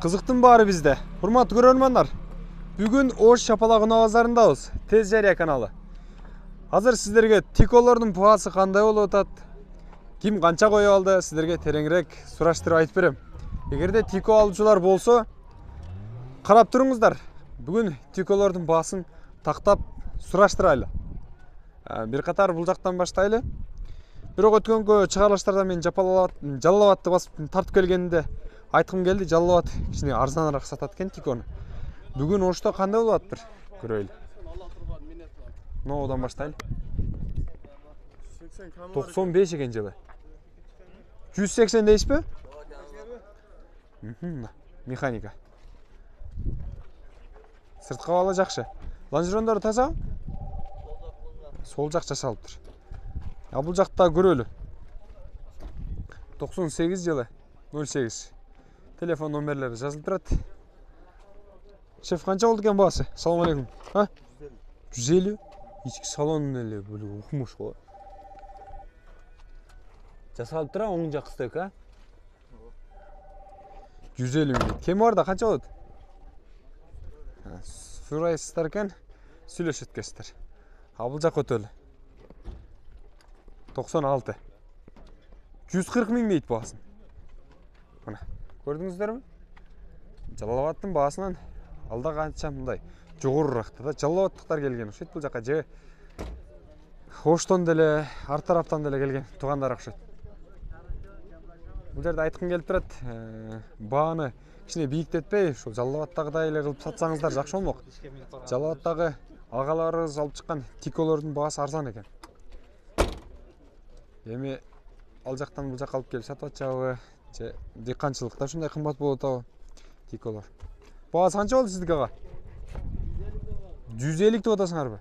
Кызыктын баары бизде. Урматтуу көрөрмандар. Бүгүн Ош Шапалак базарындабыз. Тез жарыя каналы. Азыр сиздерге тиколордун баасы кандай болуп атат? Ким канча коюп алды? Сиздерге тереңирээк сураштырып айтып берем. Эгерде тико алуучулар болсо, карап туруңуздар. Бүгүн тиколордун баасын тактап сураштырайлы. Бир катар бул жактан баштайлы. Бирок өткөнгө чыгарылыштарда мен Жалал-Абадты басып тартып келгенде айткым келди, Жалал-Абад кичине арзаныраак сатат экен тикону. Бүгүн Ошто кандай болуп атыптыр? Көрөйлү. Ноодон баштайлы. 95 экен жылы. 180 дейсизби? Механика. Сырткы абалы жакшы. Лонжерондору таза? Сол жак жасалыптыр. Бул жакта көрөлү. 98 жылы 08. Телефон номерлери жазылып турат. Шеф канча болду экен баасы? Салам алейкум. 150. Ички салон эле бөлүп укмуш го. Жасалып тура оң жак стек, 150 миң. Кем бар да канча болот? Сурайсыздар экен, сүйлөшөт экенсиздер. Бул жак өтөлү. 96. 140 миң дейт баасын. Мына, көрдүңүздөрбү? Жалал-Абадтын баасынан алда канча мындай жогоруракта да Жалал-Абадтыктар келген окшойт бул жака же. Оштон деле, ар тараптан деле келген туугандар окшойт. Бул жерде айткым келип турат, бааны кичине бийиктетпей, ошол Жалал-Абадтагыдай эле кылып сатсаңыздар жакшы болмок. Жалал-Абадтагы агаларыбыз алып чыккан тиколордун баасы арзан экен. Эми ал жактан бул жакка алып келип сатып атчабы, же дыйканчылыкта ушундай кымбат болуп атабы тиколор. Баасы канча болду сиздики ага? 150 деп атасыңарбы?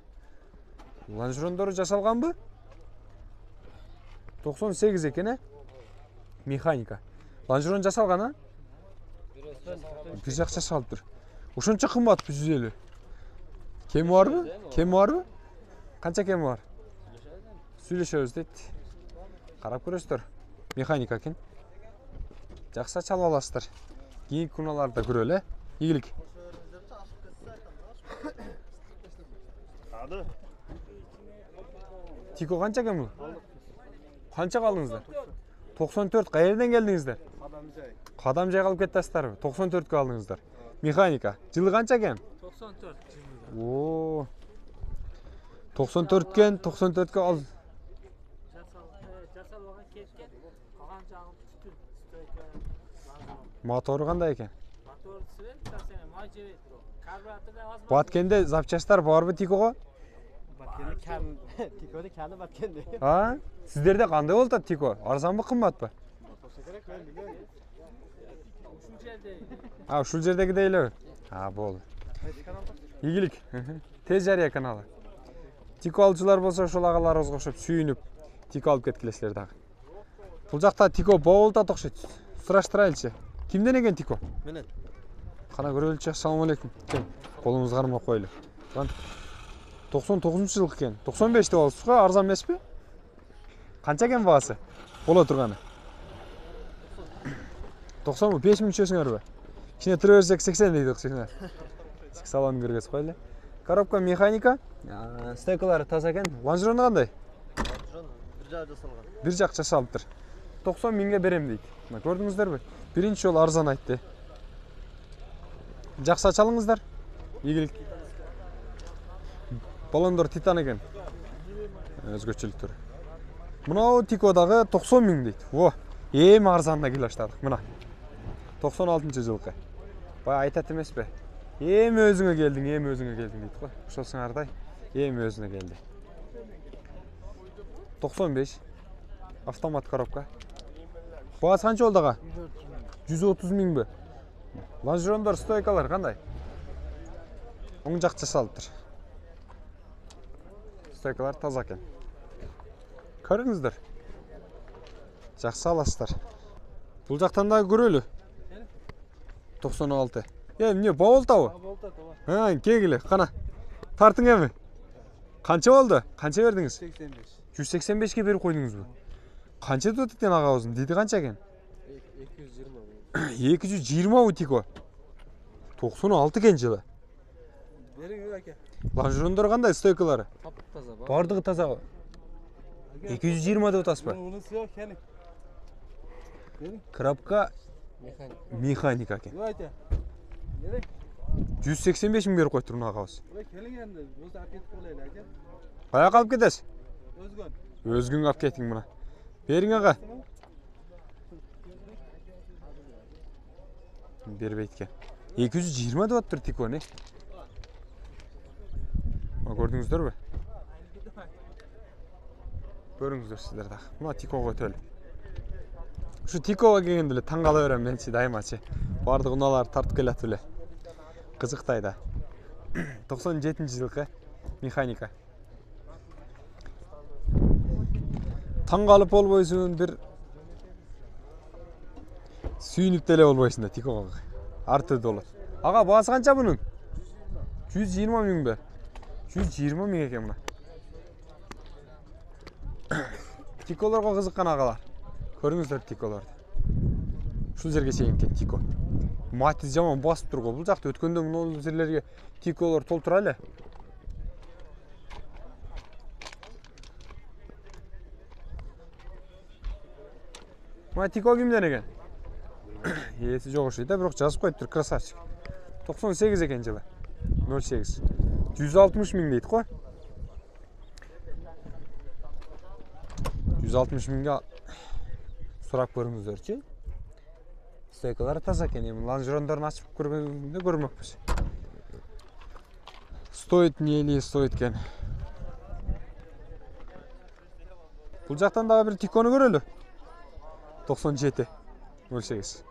Лонжерондору жасалганбы? 98 экен, Механика. Лонжерон жасалган, Бир жак жасалыптыр. Ошончо кымбатпы 150? Кеми барбы? Кеми барбы? Канча кеми бар? Сүйлөшөбүз дейт. Карап көрөсүздөр. Механика экен. Жакшы чалып аласыздар. Кийинки күналарда көрөлү, ийгилик. Тико канча экен бул? Канча калдыңыздар? 94. Каерден келдиңиздер? Кадам жай калып кеттасыздарбы? 94кө алдыңыздар. Механика. Жылы канча экен? 94 жылы. 94 экен, 94кө ал. Жасалган кеткен. Калган жагы түтүн, стойка. Мотору кандай экен? Мотору сырен, май жебейт. Карбюраторда аз. Баткенде запчастар барбы Тикого? Баткенде кам, Тикода каны баткенде. Сиздерде кандай болуп атат Тико? Арзанбы, кымбатпы? Ушул жердегидей элеби? Болду. Ийгилик. Тез жарыя каналы. Тико алчылар болсо ошол агаларыбызга окшоп сүйүнүп тико алып кеткилесиздер дагы. Бул жакта тико болуп атат окшойт. Сураштырайлычы. Кимден экен тико? Менен. Кана көрөлүчү. Assalamu алейкум. Колуңузду кармап коелу. 99-жылы экен. 95 деп алыпсыз го, арзан эмеспи? Канча экен баасы? Боло турганы. 90 5 мүчөсүңөрбү? Кичине тура берсек 80 дейт окшойт. Салонун көргөзүп коелу. Коробка механика. Стекалары таза экен. Лонжерону кандай? Бир жак жасалган. Бир жак жасалыптыр. 90 миңге берем дейт. Көрдүңүздөрбү? Биринчи жолу арзан айтты. Жакшы чалыңыздар. Ийгилик. Балондор титан экен. Өзгөчөлүктөр. Мына Тико дагы 90 миң дейт. Эми арзанына келе баштадык. Мына 96-жылкы. Бай айтат эмеспи? Эми өзүңө келдиң дейт го. Ошол сыңардай эми өзүнө келди. 95. Автомат коробка. Баасы канча болду ага? 130 миңби? Лонжерондор, стойкалар кандай? Оң жак жасалыптыр. Стойкалар таза экен. Көрүңүздөр. Жакшы аласыздар. Бул жактан да көрөлү. 96. Эмне болтабы? Кегиле, кана. Тартың эми. Канча болду? Канча бердиңиз? 185. 185ке берип койдуңузбу? Канча деп атат экен агабыздын? Диди канча экен? 220. 220 Тико. 96 eкен жылы. Берің aka. Лонжерондор кандай стойкалары? Таза бар. Бардығы таза. 220 деп атасыз ба? Унысы yok kenik. Коробка механика екен. Aka. Берің. 185 мың беріп қойып тұр мына ағабыз. Келin endi. O'zi olib ketib qo'ylaylik aka. Қаяққа алып кетесіз? O'zgun. Өзгің алып кетің мына. Берің аға. Бербейді. 220 деп тұр Тико не? Көрдіңіздер бе? Көріңіздер сіздер дағы. Мына Тикоға төлі. Şu Tiko'ga kelgende tаңғала берем менчи дайымачы. Бардық уналар тартып келет эле. Кызыктайда. 97-жылкы механика. Таңғалып болбойсуң, бир сүйүнүп деле болбойсуң да Тико'га. Арты болот. Ага, баасы канча бунун? 120 миң бе? 120 миң экен мына. Тиколорго кызыккан агалар. Көрүңүздөр Тиколорду. Ушул жерге чейин кен Тико. Матиз жаман басып турго. Бул жакта өткөндө мына жерлерге Тиколор толтура эле. Мына Тико кимден экен? Ээси жок окшойт да, бирок жазып коюптур, красавчик. 98 экен жылы. 08. 160 миң дейт го. 160 миңге сурап көрүңүздөрчү. Стойкалары таза экен. Эми лонжерондорун ачып көргөндө көрмөкпүз. Стоит не стоит экен. Бул жактан дагы бир Тикону көрөлү. 97 08.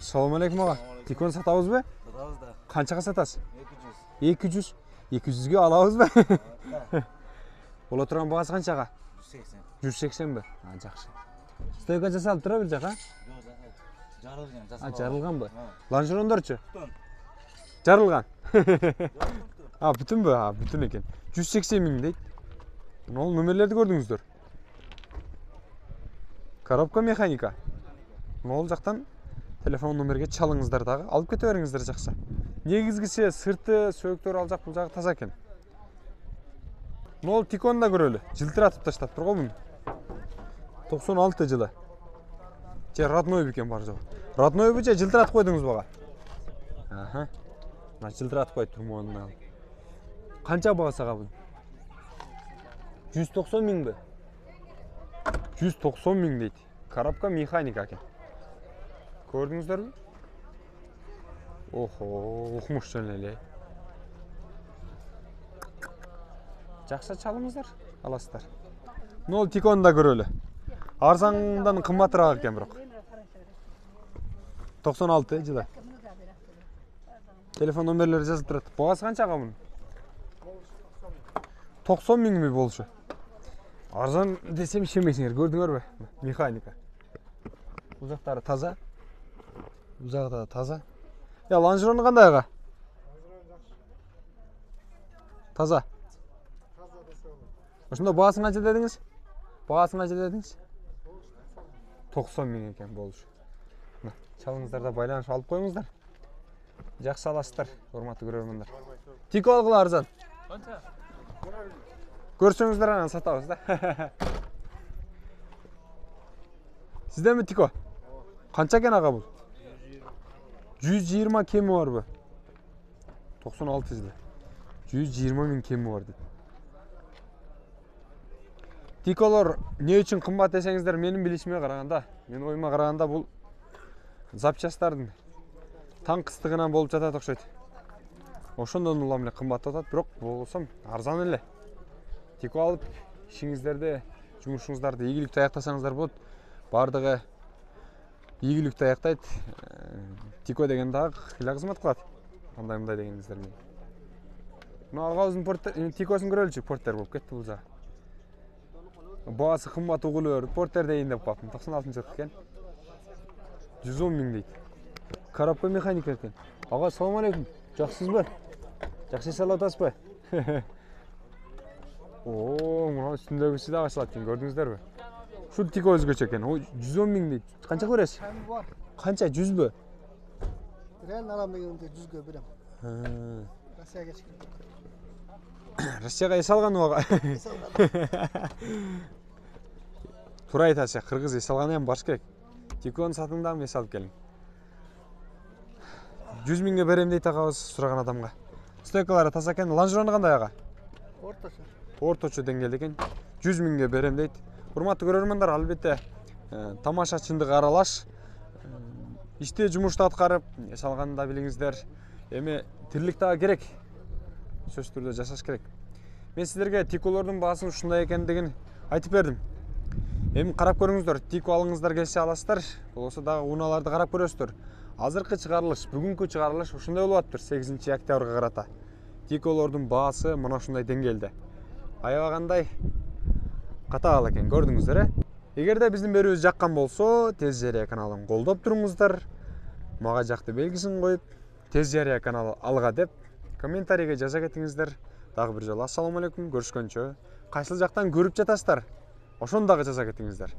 Салам алейкум ага. Тикону сатабызбы? Сатабыз да. Канчага сатасыз? 200. 200. 200ге алабызбы? Бола турган багасы канчага? 180. 180 бе? Жакшы. Стойка жасалып тура бир жака? Жарылган, жарылганбы? Лонжерондорчу? Жарылган. Бүтүнбү? Бүтүн экен. 180 миң дейт. Мына номерлерди көрдүңүздөр. Коробка механика. Мына жактан телефон номерге чалыңыздар дагы, алып кете бериңиздер жакса. Негизгиси сырты, сөөктөр ал жак бул жагы таза экен. Мол Тикону да көрөлү. Жылтыратып таштап турго муну. 96 жылы. Же родной бекен бар жок. Родной бе же жылтыратып койдуңуз бага? Аха. Мына жылтыратып коюп тур муну. Канча багасы ага бул? 190 миң бе? 190 миң дейт. Коробка механика экен. Көрдүңүздөрбү? Охо, укмуш жөн эле. Жакшы чалыңыздар, аласыздар. Нол Тикону да көрөлү. Арзандан кымбатыраак экен бирок. 96 жылы. Телефон номерлери жазылып турат. Багасы канчага мунун? 90 миңби болушу? Арзан десем ишенбейсиңер, көрдүңөрбү? Механика. Бул жактары таза. Бул жагы да таза. Я, лонжерону кандай ага? Таза. Ошондо баасын канча дедиңиз? Баасын канча дедиңиз? 90 миң экен болушу. Чалыңыздарда байланышып алып коюңуздар. Жакшы аласыздар, урматтуу көрөрмандар. Тико алгыла арзан. Канча? Көрсөңүздөр анан сатабыз да. Сизденби Тико? Канча экен ага бул? 120 кеми барбы? 96 жылы. 120 миң кеми бар дейт. Тиколор не үчүн кымбат десеңиздер, менин билишиме караганда, менин оюма караганда бул запчасттардын таң кыстыгынан болуп жатат окшойт. Ошондон улам эле кымбат атат, бирок болсом арзан эле. Тико алып ишиңиздерди, жумушуңуздарды ийгиликтүү аяктасаңыздар болот. Бардыгы ийгиликтүү аяктайт. Тико деген дагы ила кызмат кылат. Андай дегениңиздер менен. Мына агабыздын Тикосун көрөлүчү, портер болуп кетти бул жагы. Баасы кымбат угулуу, портер дейин деп калдым. 96 жылкы экен. 110 миң дейт. Коробка механика экен. Ага, салам алейкум. Жакшысызбы? Жакшы эс атасызбы? О, мына үстүндөгүсү да ачылат экен, көрдүңүздөрбү? Ушул тико өзгөчө экен. О 110 миң дейт. Канча бересиз? Hem var. Канча 100 бö? Ren aram degenimde 100 berem. Rossiyaga chiqdim. Россияга эс алган уга. Туура айтасыз, кыргыз эс алганы ham барыш керек. Тиконы сатыңдагы эс алып келиң. 100 миңге берем дейт агабыз сураган адамга. Стойкалары таза экен. Лонжерону кандай ага? Ortaça. Орточо деңгээлде экен. 100 миңге берем дейт. Урматтуу көрөрмандар, албетте тамашачындык аралаш. Иште жумушта аткарып, эс алганын да билиңиздер. Эми тирилик дагы керек. Сөзсүз түрдө жашаш керек. Мен силерге тиколордун баасын ушундай экендигин айтып бердим. Эми карап көрүңүздөр, тико алыңыздар келсе аласыздар, болбосо дагы унааларды карап көрөсүздөр. Азыркы чыгарылыш, бүгүнкү чыгарылыш ушундай болуп атыптыр 8 октябрга карата. Тиколордун баасы мына ушундай деңгээлде. Аябагандай катаал экен, көрдүңүздөр, э? Эгерде биздин берүүбүз жаккан болсо, Тез Жарыя каналын колдоп туруңуздар. Мага жакты белгисин коюп, Тез Жарыя каналы алга деп комментарийге жаза кетиңиздер. Дагы бир жолу ассаламу алейкум, көрүшкөнчө. Кайсыл жактан көрүп жатасыздар? Ошону дагы жаза кетиңиздер.